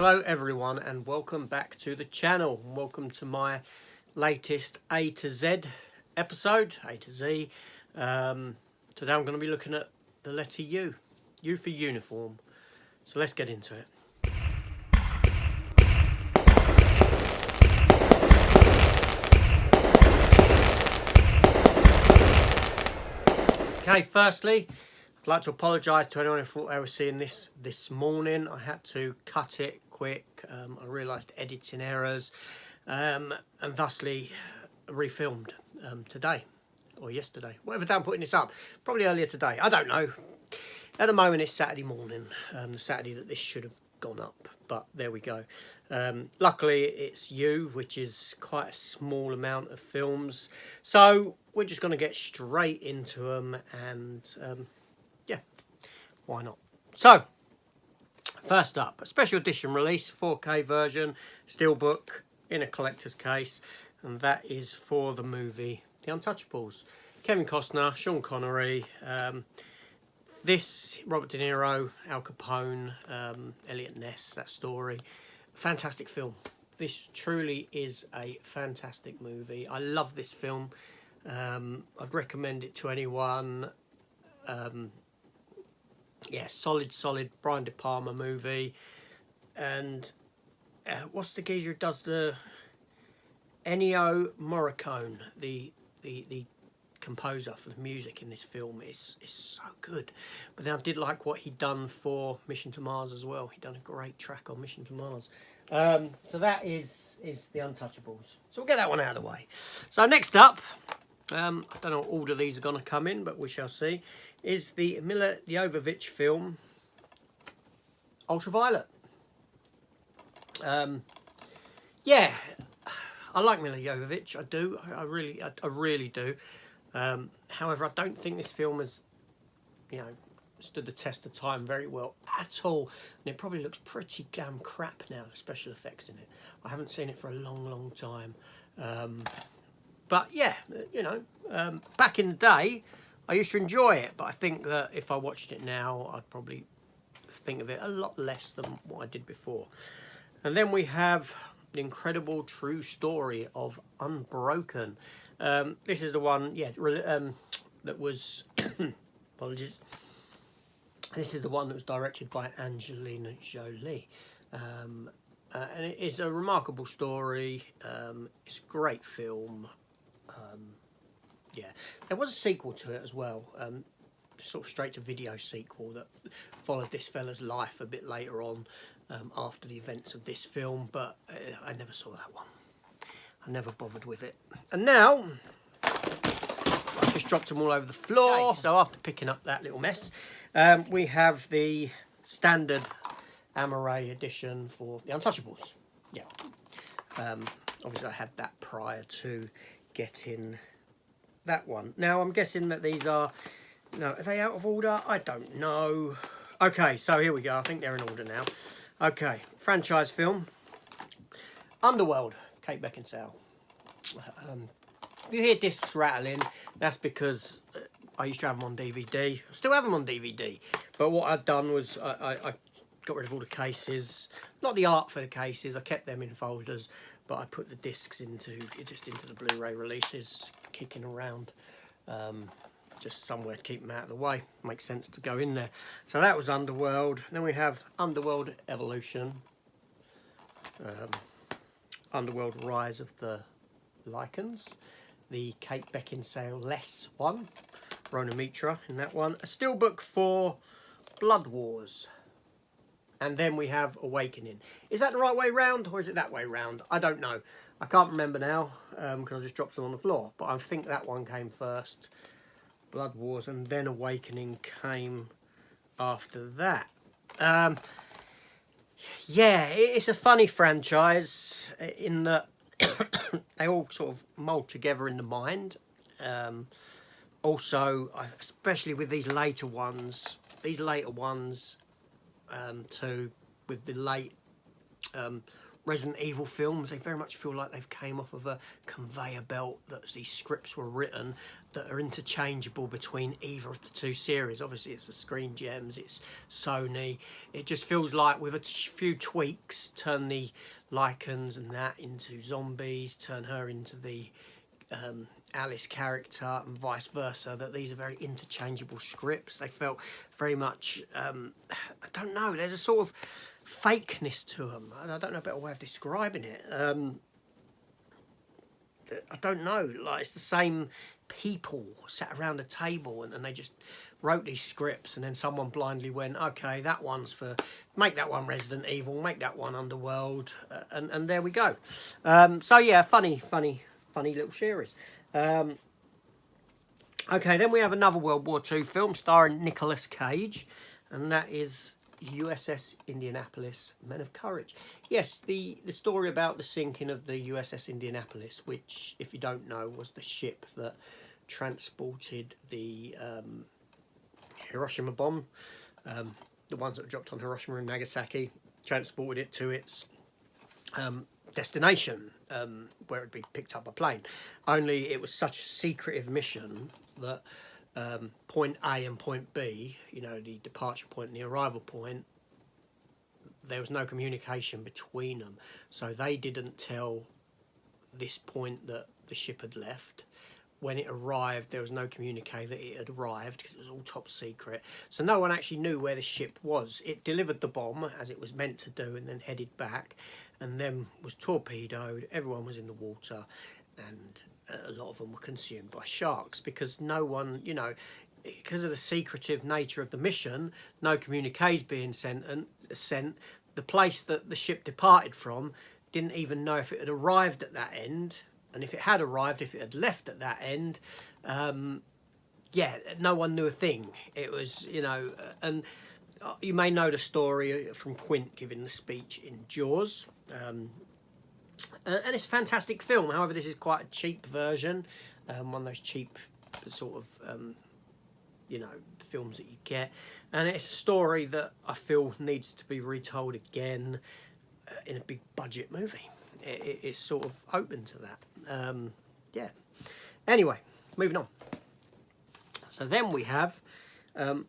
Hello everyone and welcome back to the channel. Welcome to my latest A to Z episode, A to Z. Today I'm going to be looking at the letter U. U for uniform. So let's get into it. Okay, firstly, I'd like to apologise to anyone who thought they were seeing this morning. I had to cut it quick. I realised editing errors and thusly refilmed today or yesterday. Whatever day I'm putting this up. Probably earlier today. I don't know. At the moment it's Saturday morning. The Saturday that this should have gone up. But there we go. Luckily it's You, which is quite a small amount of films. So we're just going to get straight into them and... yeah, why not? So, first up, a special edition release, 4K version, steelbook in a collector's case, and that is for the movie The Untouchables. Kevin Costner, Sean Connery, this, Robert De Niro, Al Capone, Elliot Ness, that story. Fantastic film. This truly is a fantastic movie. I love this film. I'd recommend it to anyone. Yeah, solid Brian De Palma movie. And what's the geezer who does the Ennio Morricone, the composer for the music in this film is so good. But then I did like what he'd done for Mission to Mars as well. He'd done a great track on Mission to Mars. So that is The Untouchables. So we'll get that one out of the way. So next up, I don't know what order these are going to come in, but we shall see, is the Milla Jovovich film Ultraviolet. Yeah, I like Milla Jovovich. I do. I really do. However, I don't think this film has, stood the test of time very well at all, and it probably looks pretty damn crap now. The special effects in it. I haven't seen it for a long time. But yeah, back in the day, I used to enjoy it. But I think that if I watched it now, I'd probably think of it a lot less than what I did before. And then we have The Incredible True Story of Unbroken. This is the one, that was, apologies. This is the one that was directed by Angelina Jolie. And it is a remarkable story. It's a great film. Yeah, there was a sequel to it as well, sort of straight-to-video sequel that followed this fella's life a bit later on after the events of this film, but I never saw that one. I never bothered with it. And now, I just dropped them all over the floor, okay. So after picking up that little mess, we have the standard Amaray edition for The Untouchables. Yeah. Obviously I had that prior to getting that one. Now I'm guessing that these are, are they out of order? I don't know. Okay, so here we go. I think they're in order now. Okay, franchise film. Underworld, Kate Beckinsale. If you hear discs rattling, that's because I used to have them on DVD. I still have them on DVD. But what I've done was I got rid of all the cases. Not the art for the cases. I kept them in folders. But I put the discs into the Blu-ray releases, kicking around, just somewhere to keep them out of the way. Makes sense to go in there. So that was Underworld. Then we have Underworld Evolution, Underworld Rise of the Lycans, the Kate Beckinsale Less one, Rona Mitra in that one, a steelbook for Blood Wars. And then we have Awakening. Is that the right way round or is it that way round? I don't know. I can't remember now because I just dropped them on the floor. But I think that one came first. Blood Wars, and then Awakening came after that. Yeah, it's a funny franchise in that they all sort of mould together in the mind. Also, especially with these later ones, too, with the late Resident Evil films, they very much feel like they've came off of a conveyor belt, that these scripts were written that are interchangeable between either of the two series. Obviously it's the Screen Gems, it's Sony. It just feels like with a few tweaks, turn the Lycans and that into zombies, turn her into the Alice character and vice versa, that these are very interchangeable scripts. They felt very much, I don't know, there's a sort of fakeness to them. I don't know a better way of describing it. I don't know, like it's the same people sat around a table and they just wrote these scripts, and then someone blindly went, okay, that one's for, make that one Resident Evil, make that one Underworld, and there we go. So yeah, funny little series. Okay, then we have another World War II film starring Nicolas Cage, and that is USS Indianapolis, Men of Courage. Yes, the story about the sinking of the USS Indianapolis, which, if you don't know, was the ship that transported the Hiroshima bomb, the ones that were dropped on Hiroshima and Nagasaki, transported it to its destination, where it would be picked up by plane. Only it was such a secretive mission that point A and point B, you know, the departure point and the arrival point, there was no communication between them. So they didn't tell this point that the ship had left. When it arrived, there was no communique that it had arrived, because it was all top secret. So no one actually knew where the ship was. It delivered the bomb, as it was meant to do, and then headed back, and then was torpedoed. Everyone was in the water, and a lot of them were consumed by sharks, because no one, you know, because of the secretive nature of the mission, no communiques being sent. The place that the ship departed from didn't even know if it had arrived at that end, and if it had arrived, if it had left at that end. Yeah, no one knew a thing. It was, you know, and you may know the story from Quint giving the speech in Jaws. And it's a fantastic film. However, this is quite a cheap version, one of those cheap sort of, you know, films that you get. And it's a story that I feel needs to be retold again in a big budget movie. It's sort of open to that. Yeah. Anyway, moving on. So then we have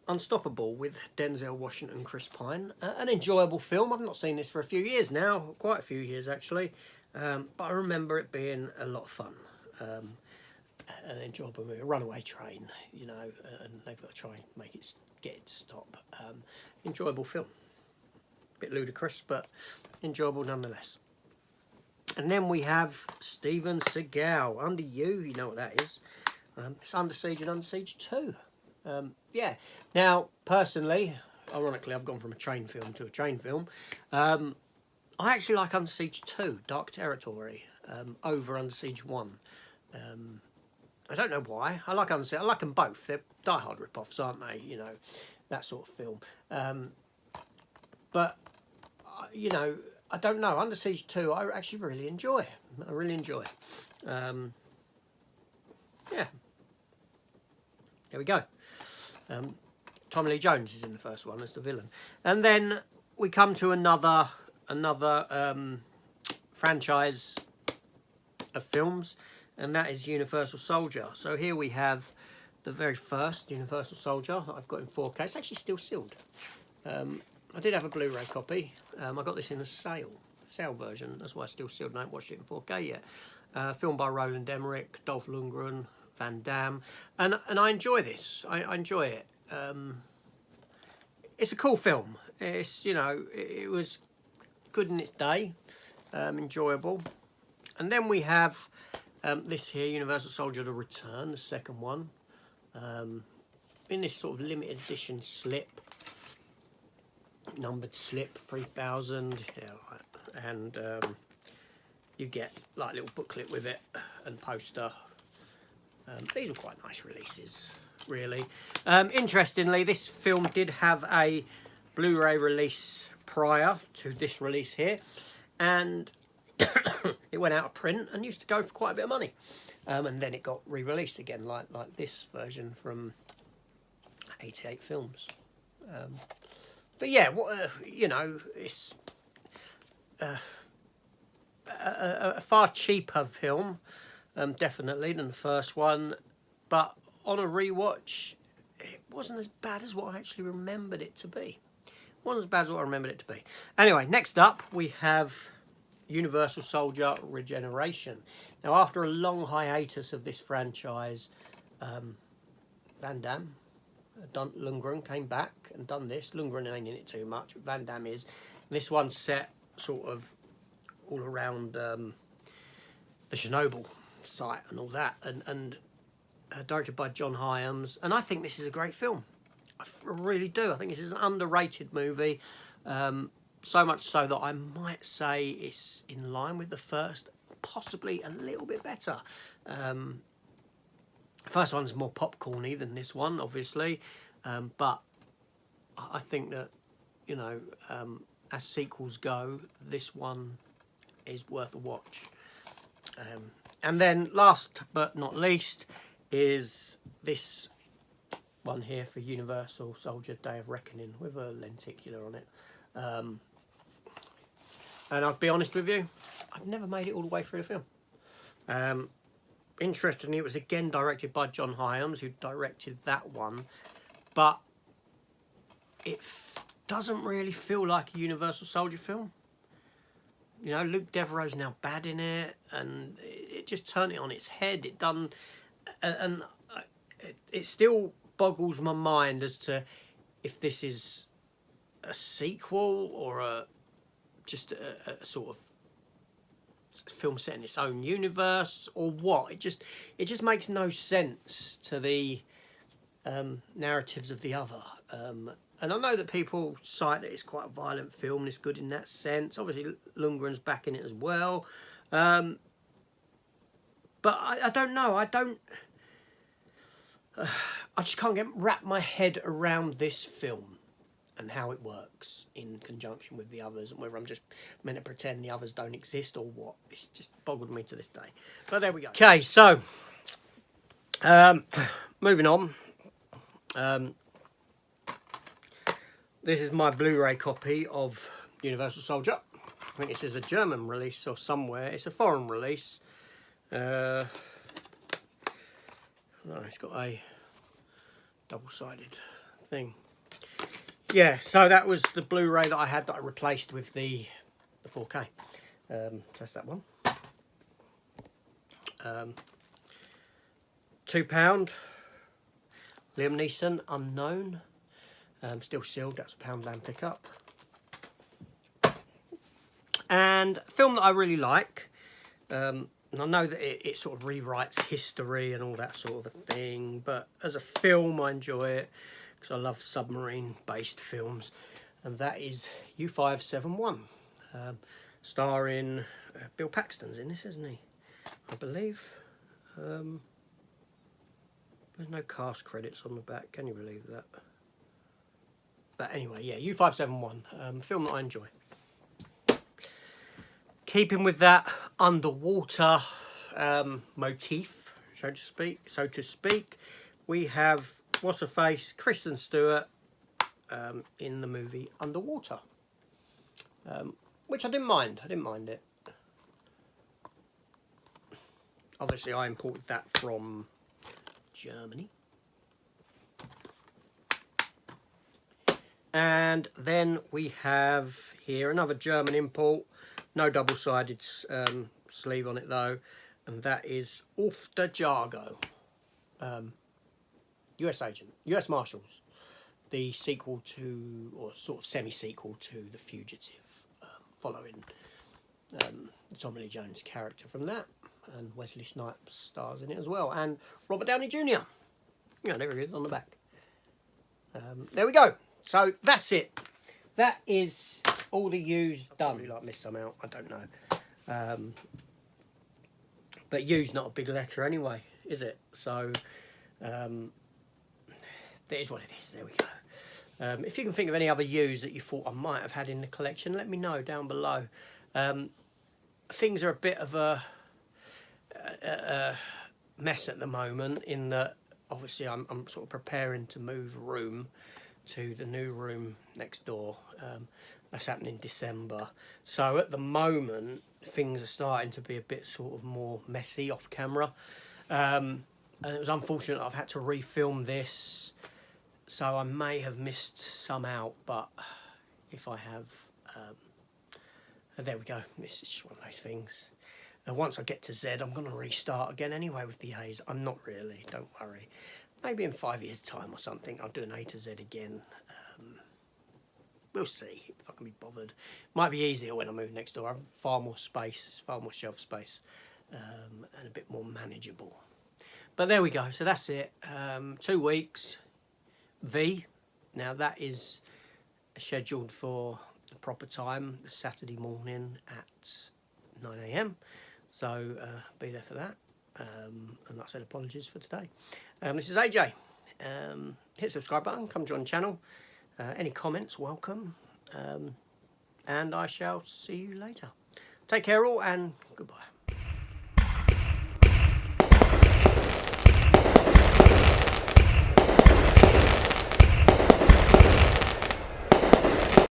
Unstoppable with Denzel Washington and Chris Pine. An enjoyable film. I've not seen this for a few years now, quite a few years actually. But I remember it being a lot of fun. An enjoyable movie. A runaway train, you know, and they've got to try and get it to stop. Enjoyable film. Bit ludicrous, but enjoyable nonetheless. And then we have Steven Seagal, Under You. You know what that is. It's Under Siege and Under Siege 2. Yeah. Now, personally, ironically, I've gone from a train film to a train film. I actually like Under Siege 2, Dark Territory, over Under Siege 1. I don't know why. I like Under Siege. I like them both. They're die-hard rip-offs, aren't they? You know, that sort of film. But, you know, I don't know. Under Siege 2, I actually really enjoy. I really enjoy. Yeah. There we go. Tommy Lee Jones is in the first one as the villain. And then we come to another franchise of films, and that is Universal Soldier. So here we have the very first Universal Soldier that I've got in 4K. It's actually still sealed. I did have a Blu-ray copy. I got this in a sale version. That's why it's still sealed, and I haven't watched it in 4K yet. Filmed by Roland Emmerich, Dolph Lundgren, Van Damme, and I enjoy this. I enjoy it. It's a cool film. It's, you know, it was good in its day, enjoyable. And then we have this here, Universal Soldier: The Return, the second one, in this sort of limited edition slip, numbered slip, 3000, yeah, and you get like a little booklet with it and poster. These were quite nice releases, really. Interestingly, this film did have a Blu-ray release prior to this release here, and it went out of print and used to go for quite a bit of money, and then it got re-released again, like this version from 88 Films. But yeah, you know, it's a far cheaper film, definitely, than the first one. But on a rewatch, it wasn't as bad as what I actually remembered it to be. It wasn't as bad as what I remembered it to be. Anyway, next up we have Universal Soldier Regeneration. Now, after a long hiatus of this franchise, Van Damme, Lundgren came back and done this. Lundgren ain't in it too much, but Van Damme is. This one's set sort of all around the Chernobyl site and all that, and directed by John Hyams. And I think this is a great film. I really do. I think this is an underrated movie. So much so that I might say it's in line with the first, possibly a little bit better. The first one's more popcorny than this one, obviously, but I think that, you know, as sequels go, this one is worth a watch. And then last but not least is this one here for Universal Soldier Day of Reckoning with a lenticular on it. And I'll be honest with you, I've never made it all the way through the film. Interestingly, it was again directed by John Hyams, who directed that one, but it doesn't really feel like a Universal Soldier film. You know, Luke Devereaux's now bad in it, and it just turned it on its head. It still boggles my mind as to if this is a sequel or just a sort of film set in its own universe or what. It just makes no sense to the narratives of the other. And I know that people cite that it's quite a violent film and it's good in that sense. Obviously, Lundgren's back in it as well. But I don't know. I just can't wrap my head around this film and how it works in conjunction with the others, and whether I'm just meant to pretend the others don't exist or what. It's just boggled me to this day. But there we go. Okay, so moving on. This is my Blu-ray copy of Universal Soldier. I think this is a German release or somewhere. It's a foreign release. No, it's got a double-sided thing. Yeah, so that was the Blu-ray that I had that I replaced with the 4K. That's that one. £2. Liam Neeson, Unknown. Still sealed, that's a Poundland pickup. And a film that I really like. And I know that it sort of rewrites history and all that sort of a thing, but as a film I enjoy it because I love submarine-based films, and that is U-571, starring Bill Paxton's in this, isn't he? I believe. There's no cast credits on the back, can you believe that? But anyway, yeah, U-571, film that I enjoy. Keeping with that underwater motif, so to speak, we have what's her face, Kristen Stewart, in the movie Underwater, which I didn't mind. I didn't mind it. Obviously, I imported that from Germany. And then we have here another German import. No double-sided sleeve on it though, and that is Off the Jargo, US agent, US Marshals, the sequel to, or sort of semi-sequel to The Fugitive, following Tommy Lee Jones' character from that, and Wesley Snipes stars in it as well, and Robert Downey Jr. Yeah, there he is on the back. There we go. So that's it. That is all the U's done. Probably like missed some out, I don't know. But U's not a big letter anyway, is it? So that is what it is. There we go. If you can think of any other U's that you thought I might have had in the collection, let me know down below. Things are a bit of a mess at the moment in that obviously I'm sort of preparing to move room. to the new room next door. That's happening in December. So at the moment, things are starting to be a bit sort of more messy off camera. And it was unfortunate I've had to refilm this, so I may have missed some out, but if I have, there we go. This is just one of those things. And once I get to Z, I'm going to restart again anyway with the A's. I'm not really, don't worry. Maybe in 5 years' time or something, I'll do an A to Z again. We'll see if I can be bothered. Might be easier when I move next door. I have far more space, far more shelf space, and a bit more manageable. But there we go. So that's it. 2 weeks. V. Now that is scheduled for the proper time, the Saturday morning at 9 AM. So be there for that. And like I said, apologies for today. This is AJ. Hit the subscribe button. Come join the channel. Any comments, welcome. And I shall see you later. Take care all, and goodbye.